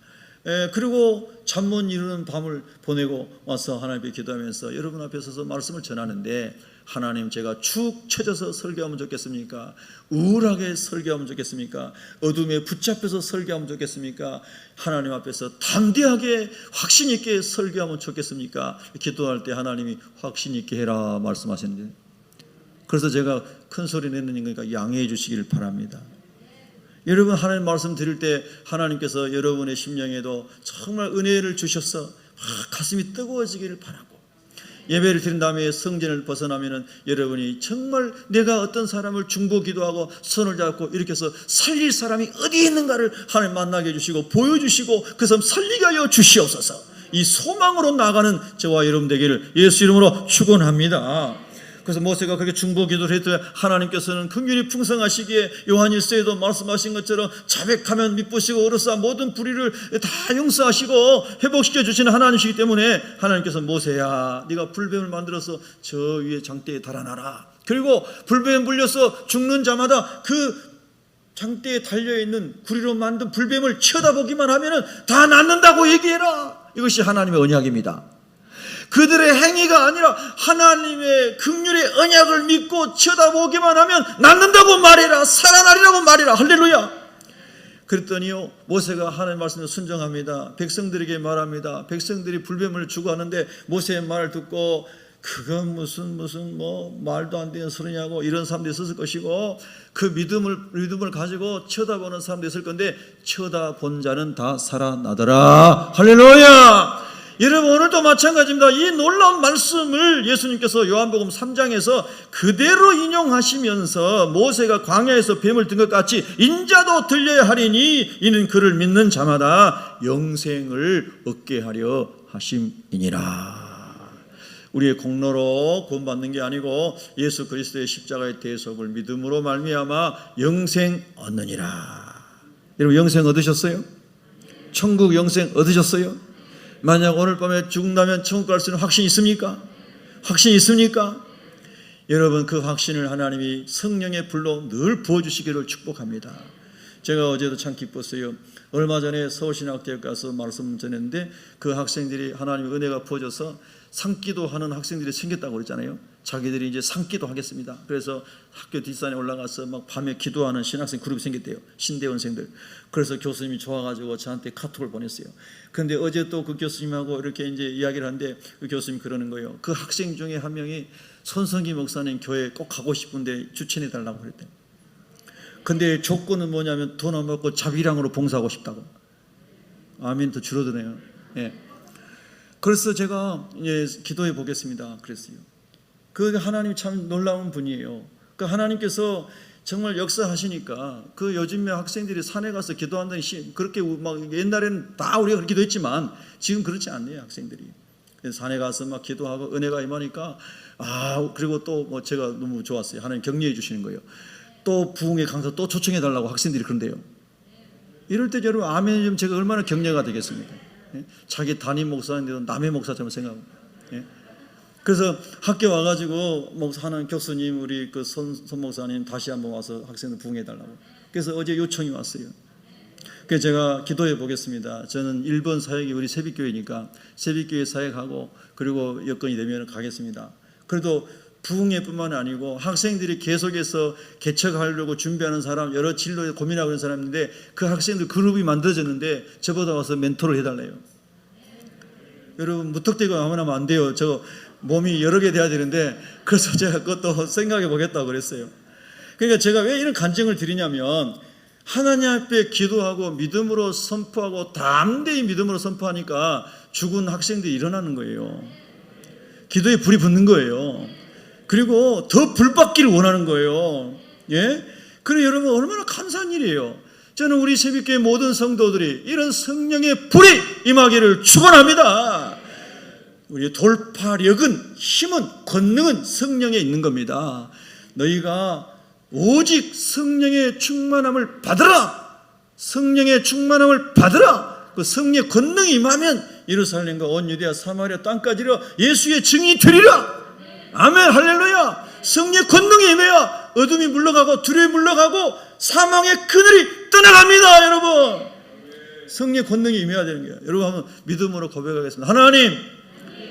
그리고 잠 못 이루는 밤을 보내고 와서 하나님께 기도하면서 여러분 앞에 서서 말씀을 전하는데, 하나님, 제가 축 처져서 설교하면 좋겠습니까? 우울하게 설교하면 좋겠습니까? 어둠에 붙잡혀서 설교하면 좋겠습니까? 하나님 앞에서 담대하게 확신 있게 설교하면 좋겠습니까? 기도할 때 하나님이 확신 있게 해라 말씀하시는데, 그래서 제가 큰 소리 내는 거니까 양해해 주시기를 바랍니다. 여러분, 하나님 말씀 드릴 때 하나님께서 여러분의 심령에도 정말 은혜를 주셔서 가슴이 뜨거워지기를 바라고, 예배를 드린 다음에 성전을 벗어나면은 여러분이 정말 내가 어떤 사람을 중보 기도하고 손을 잡고 이렇게 해서 살릴 사람이 어디 있는가를 하나님 만나게 해주시고 보여주시고 그 사람 살리게 하여 주시옵소서. 이 소망으로 나가는 저와 여러분 되기를 예수 이름으로 축원합니다. 그래서 모세가 그렇게 중보 기도를 했더니 하나님께서는 긍휼이 풍성하시기에 요한일서에도 말씀하신 것처럼 자백하면 미쁘시고 어르사 모든 불의를 다 용서하시고 회복시켜 주시는 하나님이시기 때문에 하나님께서 모세야, 네가 불뱀을 만들어서 저 위에 장대에 달아놔라. 그리고 불뱀에 물려서 죽는 자마다 그 장대에 달려있는 구리로 만든 불뱀을 쳐다보기만 하면 다 낫는다고 얘기해라. 이것이 하나님의 언약입니다. 그들의 행위가 아니라 하나님의 긍휼의 언약을 믿고 쳐다보기만 하면 낫는다고 말해라. 살아나리라고 말해라. 할렐루야. 그랬더니요, 모세가 하나님의 말씀에 순종합니다. 백성들에게 말합니다. 백성들이 불뱀을 주고 하는데 모세의 말을 듣고 그건 무슨 뭐 말도 안 되는 소리냐고 이런 사람도 있었을 것이고, 그 믿음을 가지고 쳐다보는 사람도 있을 건데 쳐다본 자는 다 살아나더라. 할렐루야. 여러분, 오늘도 마찬가지입니다. 이 놀라운 말씀을 예수님께서 요한복음 3장에서 그대로 인용하시면서 모세가 광야에서 뱀을 든 것 같이 인자도 들려야 하리니 이는 그를 믿는 자마다 영생을 얻게 하려 하심이니라. 우리의 공로로 구원받는 게 아니고 예수 그리스도의 십자가의 대속을 믿음으로 말미암아 영생 얻느니라. 여러분, 영생 얻으셨어요? 천국 영생 얻으셨어요? 만약 오늘 밤에 죽는다면 천국 갈 수 있는 확신 있습니까? 확신 있습니까? 여러분, 그 확신을 하나님이 성령의 불로 늘 부어주시기를 축복합니다. 제가 어제도 참 기뻤어요. 얼마 전에 서울신학대학 가서 말씀 전했는데 그 학생들이 하나님의 은혜가 부어져서 상기도 하는 학생들이 생겼다고 그랬잖아요. 자기들이 이제 상기도 하겠습니다. 그래서 학교 뒷산에 올라가서 막 밤에 기도하는 신학생 그룹이 생겼대요. 신대원생들. 그래서 교수님이 좋아가지고 저한테 카톡을 보냈어요. 그런데 어제 또 그 교수님하고 이렇게 이제 이야기를 하는데 그 교수님이 그러는 거예요. 그 학생 중에 한 명이 손성기 목사님 교회 꼭 가고 싶은데 추천해 달라고 그랬대요. 근데 조건은 뭐냐면 돈 안 받고 자비량으로 봉사하고 싶다고. 아멘. 더 줄어드네요. 예. 그래서 제가 기도해 보겠습니다. 그랬어요. 그 하나님 참 놀라운 분이에요. 그 하나님께서 정말 역사하시니까 그 요즘에 학생들이 산에 가서 기도한다는 그렇게 막 옛날에는 다 우리가 그렇게 기도했지만 지금 그렇지 않네요. 학생들이 산에 가서 막 기도하고 은혜가 임하니까 그리고 또 뭐 제가 너무 좋았어요. 하나님 격려해 주시는 거예요. 또 부흥의 강사 또 초청해 달라고 학생들이 그런데요. 이럴 때 여러분 아멘 좀 제가 얼마나 격려가 되겠습니까? 자기 담임 목사인데도 남의 목사처럼 생각하고. 그래서 학교 와가지고 목사하는 교수님 우리 그 손 목사님 다시 한번 와서 학생들 부흥해 달라고. 그래서 어제 요청이 왔어요. 그래서 제가 기도해 보겠습니다. 저는 1번 사역이 우리 새벽교회니까 새벽교회 사역하고 그리고 여건이 되면 가겠습니다. 그래도 부흥회뿐만 아니고 학생들이 계속해서 개척하려고 준비하는 사람, 여러 진로에 고민하고 있는 사람인데 그 학생들 그룹이 만들어졌는데 저보다 와서 멘토를 해달래요. 여러분, 무턱대고 아무나 하면 안 돼요. 저 몸이 여러 개 돼야 되는데, 그래서 제가 그것도 생각해 보겠다고 그랬어요. 그러니까 제가 왜 이런 간증을 드리냐면 하나님 앞에 기도하고 믿음으로 선포하고 담대히 믿음으로 선포하니까 죽은 학생들이 일어나는 거예요. 기도에 불이 붙는 거예요. 그리고 더 불받기를 원하는 거예요. 예? 그래 여러분 얼마나 감사한 일이에요. 저는 우리 새벽교회 모든 성도들이 이런 성령의 불이 임하기를 축원합니다. 우리의 돌파력은, 힘은, 권능은 성령에 있는 겁니다. 너희가 오직 성령의 충만함을 받으라. 성령의 충만함을 받으라. 그 성령의 권능이 임하면 예루살렘과 온 유대아 사마리아 땅까지로 예수의 증인이 되리라. 아멘. 할렐루야. 성령의 권능이 임해야 어둠이 물러가고 두려움이 물러가고 사망의 그늘이 떠나갑니다. 여러분, 성령의 권능이 임해야 되는 거예요. 여러분 한번 믿음으로 고백하겠습니다. 하나님,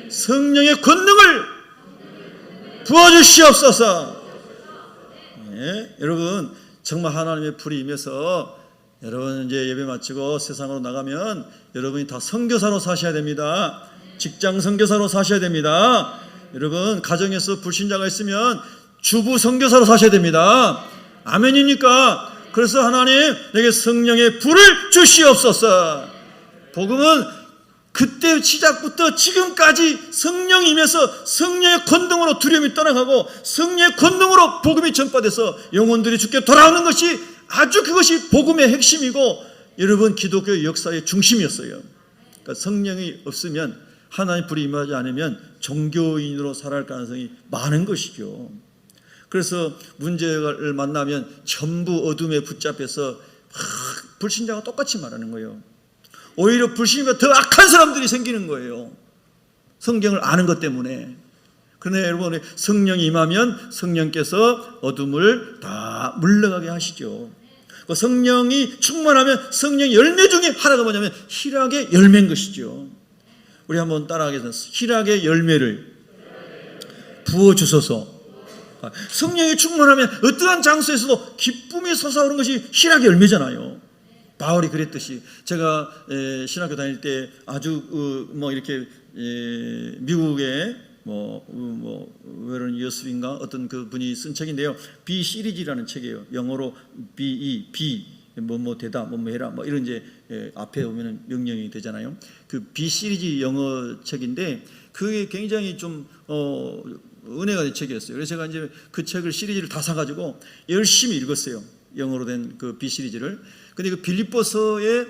성령의 권능을 부어주시옵소서. 예, 여러분 정말 하나님의 불이 임해서 여러분 이제 예배 마치고 세상으로 나가면 여러분이 다 선교사로 사셔야 됩니다. 직장 선교사로 사셔야 됩니다. 여러분 가정에서 불신자가 있으면 주부 선교사로 사셔야 됩니다. 아멘입니까? 그래서 하나님 내게 성령의 불을 주시옵소서. 복음은 그때 시작부터 지금까지 성령이 임해서 성령의 권능으로 두려움이 떠나가고 성령의 권능으로 복음이 전파돼서 영혼들이 주께 돌아오는 것이 아주 그것이 복음의 핵심이고 여러분 기독교의 역사의 중심이었어요. 그러니까 성령이 없으면 하나님의 불이 임하지 않으면 종교인으로 살아갈 가능성이 많은 것이죠. 그래서 문제를 만나면 전부 어둠에 붙잡혀서 불신자가 똑같이 말하는 거예요. 오히려 불신이면 더 악한 사람들이 생기는 거예요. 성경을 아는 것 때문에. 그런데 여러분 성령이 임하면 성령께서 어둠을 다 물러가게 하시죠. 성령이 충만하면 성령의 열매 중에 하나가 뭐냐면 희락의 열매인 것이죠. 우리 한번 따라하겠습니다. 희락의 열매를 부어주소서. 성령이 충만하면 어떠한 장소에서도 기쁨이 솟아오르는 것이 희락의 열매잖아요. 바울이 그랬듯이 제가 신학교 다닐 때 아주 뭐 이렇게 미국에 웨런 여스빈가 어떤 그 분이 쓴 책인데요. B 시리즈라는 책이에요. 영어로 B 되다, 해라, 이런 이제 앞에 보면은 명령이 되잖아요. 그 B 시리즈 영어 책인데 그게 굉장히 좀 은혜가 된 책이었어요. 그래서 제가 이제 그 책을 시리즈를 다 사가지고 열심히 읽었어요. 영어로 된 그 B 시리즈를. 근데 그 빌립보서의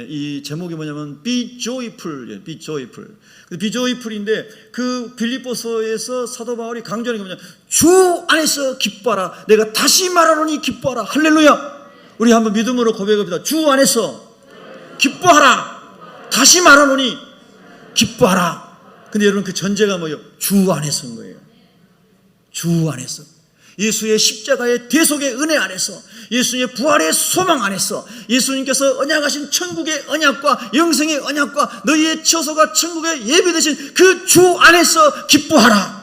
이 제목이 뭐냐면 Be Joyful, Be Joyful. Be Joyful인데 그 빌립보서에서 사도 바울이 강조하는 게 뭐냐? 주 안에서 기뻐하라. 내가 다시 말하노니 기뻐하라. 할렐루야. 우리 한번 믿음으로 고백합니다. 주 안에서 기뻐하라. 다시 말하노니 기뻐하라. 근데 여러분 그 전제가 뭐예요? 주 안에서인 거예요. 주 안에서. 예수의 십자가의 대속의 은혜 안에서, 예수님의 부활의 소망 안에서, 예수님께서 언약하신 천국의 언약과 영생의 언약과 너희의 처소가 천국의 예배되신 그 주 안에서 기뻐하라.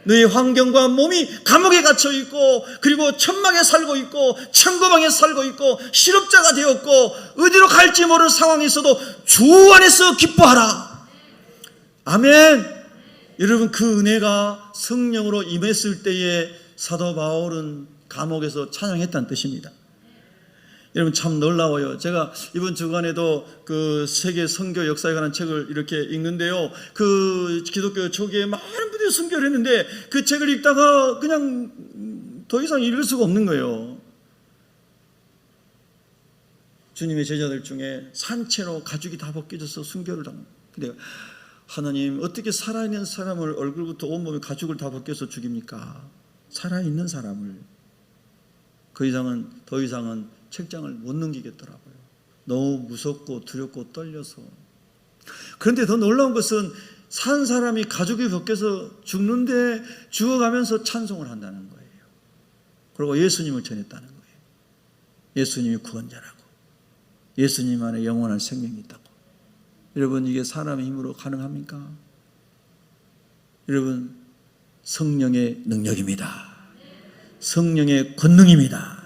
너희 환경과 몸이 감옥에 갇혀 있고, 그리고 천막에 살고 있고, 창고방에 살고 있고, 실업자가 되었고, 어디로 갈지 모르는 상황이 있어도 주 안에서 기뻐하라. 아멘. 여러분 그 은혜가 성령으로 임했을 때에 사도 바울은 감옥에서 찬양했다는 뜻입니다. 여러분 참 놀라워요. 제가 이번 주간에도 그 세계 선교 역사에 관한 책을 이렇게 읽는데요. 그 기독교 초기에 많은 분들이 선교를 했는데 그 책을 읽다가 그냥 더 이상 읽을 수가 없는 거예요. 주님의 제자들 중에 산채로 가죽이 다 벗겨져서 순교를 당합니다. 근데 하나님 어떻게 살아있는 사람을 얼굴부터 온몸에 가죽을 다 벗겨서 죽입니까? 살아있는 사람을. 더 이상은 책장을 못 넘기겠더라고요. 너무 무섭고 두렵고 떨려서. 그런데 더 놀라운 것은 산 사람이 가죽이 벗겨서 죽는데 죽어가면서 찬송을 한다는 거예요. 그리고 예수님을 전했다는 거예요. 예수님이 구원자라고, 예수님 안에 영원한 생명이 있다고. 여러분 이게 사람의 힘으로 가능합니까? 여러분 성령의 능력입니다. 성령의 권능입니다.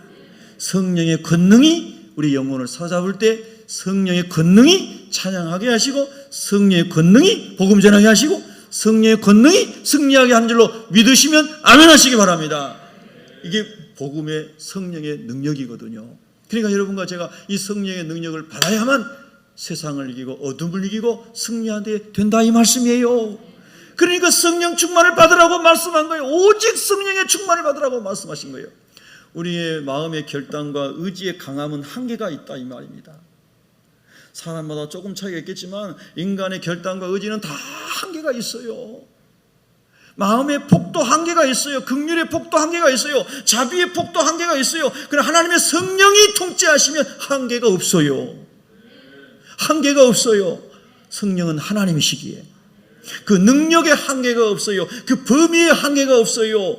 성령의 권능이 우리 영혼을 사잡을 때 성령의 권능이 찬양하게 하시고, 성령의 권능이 복음 전하게 하시고, 성령의 권능이 승리하게 하는 줄로 믿으시면 아멘 하시기 바랍니다. 이게 복음의 성령의 능력이거든요. 그러니까 여러분과 제가 이 성령의 능력을 받아야만 세상을 이기고 어둠을 이기고 승리하게 된다 이 말씀이에요. 그러니까 성령 충만을 받으라고 말씀한 거예요. 오직 성령의 충만을 받으라고 말씀하신 거예요. 우리의 마음의 결단과 의지의 강함은 한계가 있다 이 말입니다. 사람마다 조금 차이가 있겠지만 인간의 결단과 의지는 다 한계가 있어요. 마음의 폭도 한계가 있어요. 긍휼의 폭도 한계가 있어요. 자비의 폭도 한계가 있어요. 그러나 하나님의 성령이 통치하시면 한계가 없어요. 한계가 없어요. 성령은 하나님이시기에 그 능력의 한계가 없어요. 그 범위의 한계가 없어요.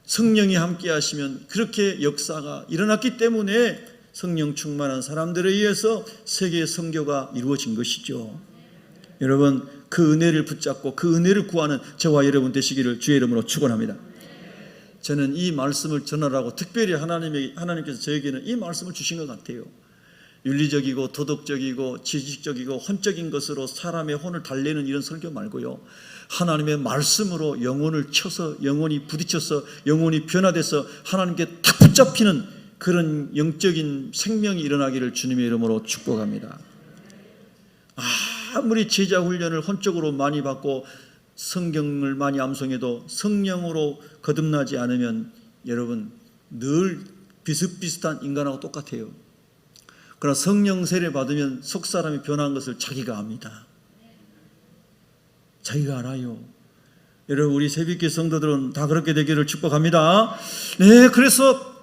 성령이 함께 하시면 그렇게 역사가 일어났기 때문에 성령 충만한 사람들에 의해서 세계 선교가 이루어진 것이죠. 여러분 그 은혜를 붙잡고 그 은혜를 구하는 저와 여러분 되시기를 주의 이름으로 축원합니다. 저는 이 말씀을 전하라고 특별히 하나님께서 저에게는 이 말씀을 주신 것 같아요. 윤리적이고 도덕적이고 지식적이고 혼적인 것으로 사람의 혼을 달래는 이런 설교 말고요, 하나님의 말씀으로 영혼을 쳐서 영혼이 부딪혀서 영혼이 변화돼서 하나님께 딱 붙잡히는 그런 영적인 생명이 일어나기를 주님의 이름으로 축복합니다. 아무리 제자 훈련을 혼적으로 많이 받고 성경을 많이 암송해도 성령으로 거듭나지 않으면 여러분 늘 비슷비슷한 인간하고 똑같아요. 그러나 성령 세례 받으면 속 사람이 변한 것을 자기가 압니다. 자기가 알아요. 여러분 우리 새벽기 성도들은 다 그렇게 되기를 축복합니다. 네, 그래서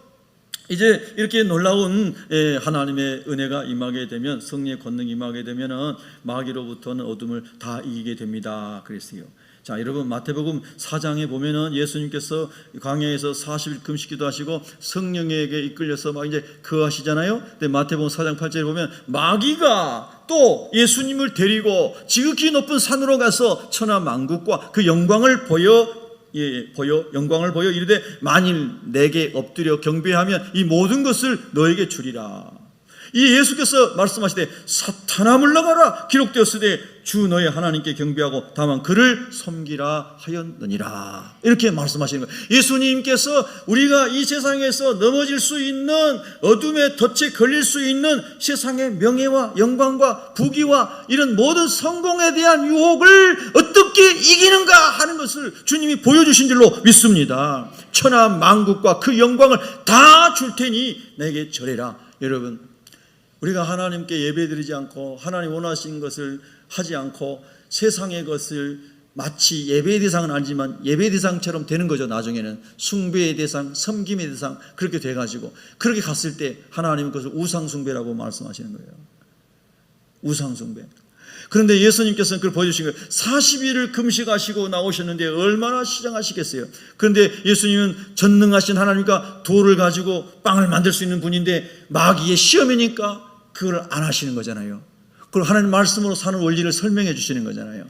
이제 이렇게 놀라운 하나님의 은혜가 임하게 되면, 성령의 권능이 임하게 되면은 마귀로부터는 어둠을 다 이기게 됩니다. 그랬어요. 자, 여러분 마태복음 4장에 보면은 예수님께서 광야에서 40일 금식기도 하시고 성령에게 이끌려서 막 이제 거하시잖아요. 근데 마태복음 4장 8절에 보면 마귀가 또 예수님을 데리고 지극히 높은 산으로 가서 천하 만국과 그 영광을 보여 영광을 보여 이르되 만일 내게 엎드려 경배하면 이 모든 것을 너에게 주리라. 이 예수께서 말씀하시되 사탄아 물러가라 기록되었으되 주 너의 하나님께 경배하고 다만 그를 섬기라 하였느니라. 이렇게 말씀하시는 거예요. 예수님께서 우리가 이 세상에서 넘어질 수 있는 어둠의 덫에 걸릴 수 있는 세상의 명예와 영광과 부귀와 이런 모든 성공에 대한 유혹을 어떻게 이기는가 하는 것을 주님이 보여주신 줄로 믿습니다. 천하 만국과 그 영광을 다 줄 테니 내게 절해라. 여러분, 우리가 하나님께 예배드리지 않고 하나님 원하신 것을 하지 않고 세상의 것을 마치 예배의 대상은 아니지만 예배의 대상처럼 되는 거죠. 나중에는 숭배의 대상, 섬김의 대상 그렇게 돼가지고 그렇게 갔을 때 하나님은 그것을 우상숭배라고 말씀하시는 거예요. 우상숭배. 그런데 예수님께서는 그걸 보여주신 거예요. 40일을 금식하시고 나오셨는데 얼마나 시장하시겠어요. 그런데 예수님은 전능하신 하나님과 돌을 가지고 빵을 만들 수 있는 분인데 마귀의 시험이니까 그걸 안 하시는 거잖아요. 그걸 하나님 말씀으로 사는 원리를 설명해 주시는 거잖아요.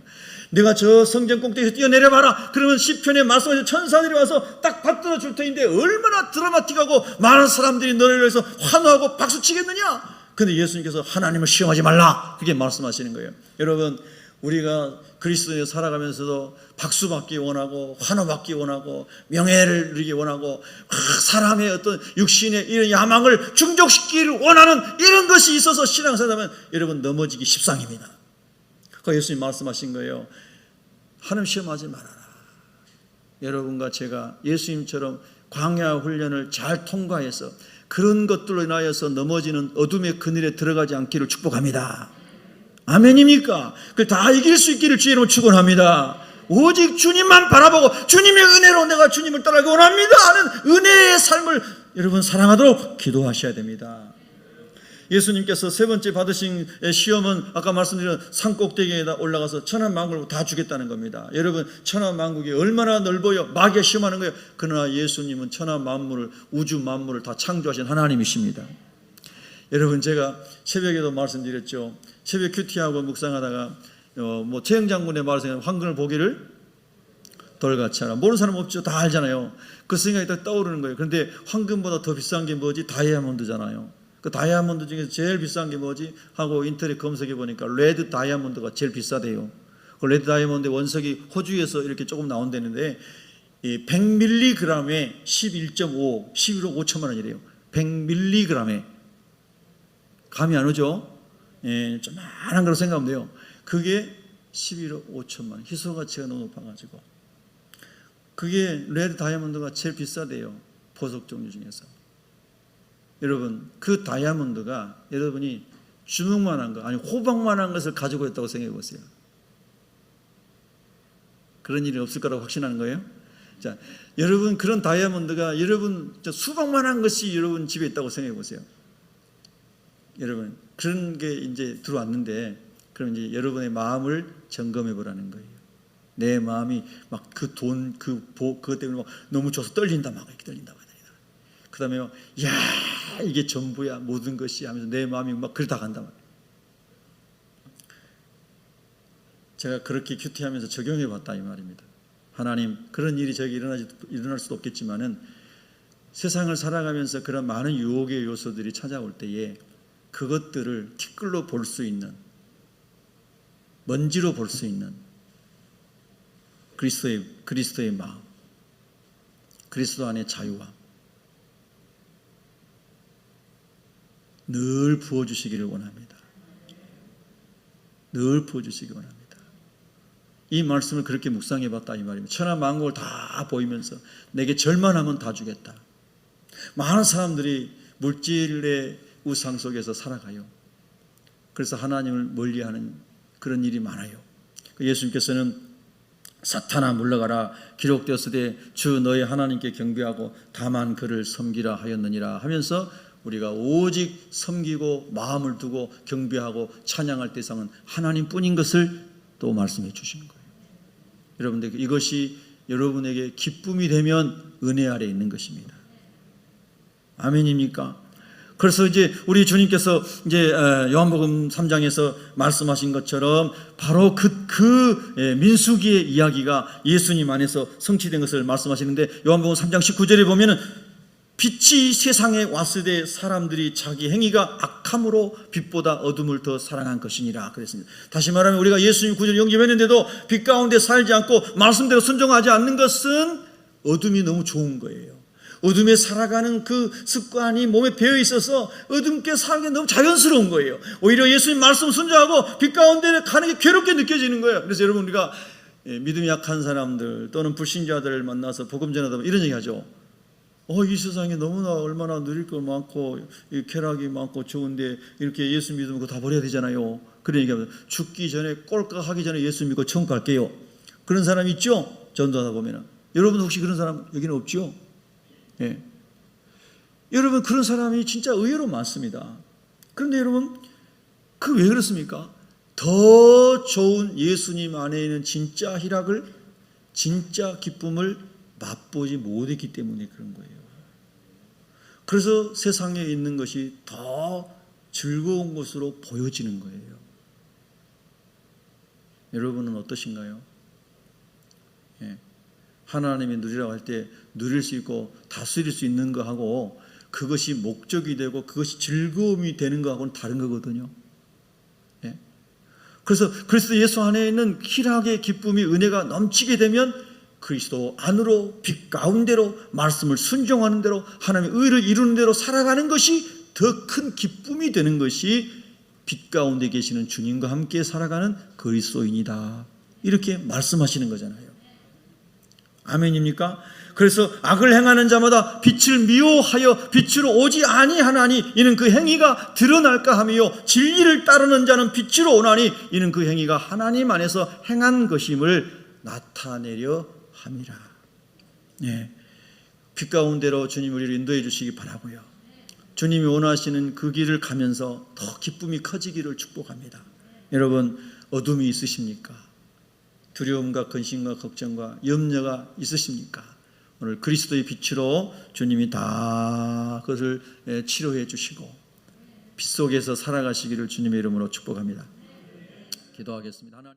내가 저 성전 꼭대기에서 뛰어내려봐라. 그러면 시편에 말씀하신 천사들이 와서 딱 받들어 줄 터인데 얼마나 드라마틱하고 많은 사람들이 너를 위해서 환호하고 박수치겠느냐. 그런데 예수님께서 하나님을 시험하지 말라. 그게 말씀하시는 거예요. 여러분, 우리가 그리스도에 살아가면서도 박수받기 원하고 환호받기 원하고 명예를 누리기 원하고 사람의 어떤 육신의 이런 야망을 충족시키기를 원하는 이런 것이 있어서 신앙생활하면 여러분 넘어지기 십상입니다. 그 예수님 말씀하신 거예요. 하나님 시험하지 말아라. 여러분과 제가 예수님처럼 광야 훈련을 잘 통과해서 그런 것들로 인하여서 넘어지는 어둠의 그늘에 들어가지 않기를 축복합니다. 아멘입니까? 그걸 다 이길 수 있기를 주의 이름으로 축원합니다. 오직 주님만 바라보고 주님의 은혜로 내가 주님을 따라가기 원합니다 하는 은혜의 삶을 여러분 사랑하도록 기도하셔야 됩니다. 예수님께서 세 번째 받으신 시험은 아까 말씀드린 산꼭대기에다 올라가서 천하만국을 다 주겠다는 겁니다. 여러분, 천하만국이 얼마나 넓어요. 마귀가 시험하는 거예요. 그러나 예수님은 천하만물을, 우주 만물을 다 창조하신 하나님이십니다. 여러분, 제가 새벽에도 말씀드렸죠. 새벽 큐티하고 묵상하다가 최영 장군의 말씀에 황금을 보기를 돌같이 하라. 모르는 사람 없죠. 다 알잖아요. 그 생각이 딱 떠오르는 거예요. 그런데 황금보다 더 비싼 게 뭐지? 다이아몬드잖아요. 그 다이아몬드 중에서 제일 비싼 게 뭐지? 하고 인터넷 검색해 보니까 레드 다이아몬드가 제일 비싸대요. 그 레드 다이아몬드 원석이 호주에서 이렇게 조금 나온다는데 100mg에 11.5, 11억 5천만 원이래요. 100mg에. 감이 안 오죠? 조그만한 걸로 생각하면 돼요. 그게 11억 5천만 원. 희소 가치가 너무 높아가지고. 그게 레드 다이아몬드가 제일 비싸대요. 보석 종류 중에서. 여러분, 그 다이아몬드가 여러분이 주먹만한 거, 아니 호박만한 것을 가지고 있다고 생각해 보세요. 그런 일이 없을 거라고 확신하는 거예요? 자, 여러분 그런 다이아몬드가 여러분 수박만한 것이 여러분 집에 있다고 생각해 보세요. 여러분 그런 게 이제 들어왔는데 그럼 이제 여러분의 마음을 점검해 보라는 거예요. 내 마음이 막 그 돈, 그것 때문에 막 너무 줘서 떨린다, 막 이렇게 떨린다. 그 다음에 야 이게 전부야 모든 것이 하면서 내 마음이 막 그러다 간단 말이에요. 제가 그렇게 큐티하면서 적용해 봤다 이 말입니다. 하나님, 그런 일이 저에게 일어날 수도 없겠지만은 세상을 살아가면서 그런 많은 유혹의 요소들이 찾아올 때에 그것들을 티끌로 볼 수 있는, 먼지로 볼 수 있는 그리스도의 마음, 그리스도 안의 자유와 늘 부어주시기를 원합니다. 늘 부어주시기 원합니다. 이 말씀을 그렇게 묵상해봤다 이 말입니다. 천하 만국을 다 보이면서 내게 절만하면 다 주겠다. 많은 사람들이 물질의 우상 속에서 살아가요. 그래서 하나님을 멀리하는 그런 일이 많아요. 예수님께서는 사탄아 물러가라 기록되었으되 주 너의 하나님께 경배하고 다만 그를 섬기라 하였느니라 하면서 우리가 오직 섬기고 마음을 두고 경배하고 찬양할 대상은 하나님뿐인 것을 또 말씀해 주시는 거예요. 여러분들 이것이 여러분에게 기쁨이 되면 은혜 아래 있는 것입니다. 아멘입니까? 그래서 이제 우리 주님께서 이제 요한복음 3장에서 말씀하신 것처럼 바로 그 민수기의 이야기가 예수님 안에서 성취된 것을 말씀하시는데 요한복음 3장 19절에 보면은 빛이 세상에 왔을 때 사람들이 자기 행위가 악함으로 빛보다 어둠을 더 사랑한 것이니라 그랬습니다. 다시 말하면 우리가 예수님 구주를 영접했는데도 빛 가운데 살지 않고 말씀대로 순종하지 않는 것은 어둠이 너무 좋은 거예요. 어둠에 살아가는 그 습관이 몸에 배어 있어서 어둠께 살기 너무 자연스러운 거예요. 오히려 예수님 말씀 순종하고 빛 가운데 가는 게 괴롭게 느껴지는 거예요. 그래서 여러분, 우리가 믿음이 약한 사람들 또는 불신자들을 만나서 복음 전하다 보면 이런 얘기 하죠. 이 세상에 너무나 얼마나 누릴 거 많고 쾌락이 많고 좋은데 이렇게 예수 믿으면 그거 다 버려야 되잖아요. 그런 얘기하면 죽기 전에 꼴깍하기 전에 예수 믿고 천국 갈게요. 그런 사람 있죠? 전도하다 보면. 여러분 혹시 그런 사람 여기는 없죠? 예. 여러분, 그런 사람이 진짜 의외로 많습니다. 그런데 여러분, 그 왜 그렇습니까? 더 좋은 예수님 안에 있는 진짜 희락을, 진짜 기쁨을 맛보지 못했기 때문에 그런 거예요. 그래서 세상에 있는 것이 더 즐거운 것으로 보여지는 거예요. 여러분은 어떠신가요? 예. 하나님이 누리라고 할 때 누릴 수 있고 다스릴 수 있는 거하고 그것이 목적이 되고 그것이 즐거움이 되는 거하고는 다른 거거든요. 예. 그래서 그리스도 예수 안에 있는 희락의 기쁨이, 은혜가 넘치게 되면 그리스도 안으로 빛 가운데로 말씀을 순종하는 대로 하나님의 의를 이루는 대로 살아가는 것이 더 큰 기쁨이 되는 것이 빛 가운데 계시는 주님과 함께 살아가는 그리스도인이다. 이렇게 말씀하시는 거잖아요. 아멘입니까? 그래서 악을 행하는 자마다 빛을 미워하여 빛으로 오지 아니하나니 이는 그 행위가 드러날까 하며 진리를 따르는 자는 빛으로 오나니 이는 그 행위가 하나님 안에서 행한 것임을 나타내려 함이라. 예. 빛 가운데로 주님 우리를 인도해 주시기 바라고요. 주님이 원하시는 그 길을 가면서 더 기쁨이 커지기를 축복합니다. 여러분, 어둠이 있으십니까? 두려움과 근심과 걱정과 염려가 있으십니까? 오늘 그리스도의 빛으로 주님이 다 그것을 치료해 주시고 빛 속에서 살아가시기를 주님의 이름으로 축복합니다. 기도하겠습니다. 하나님.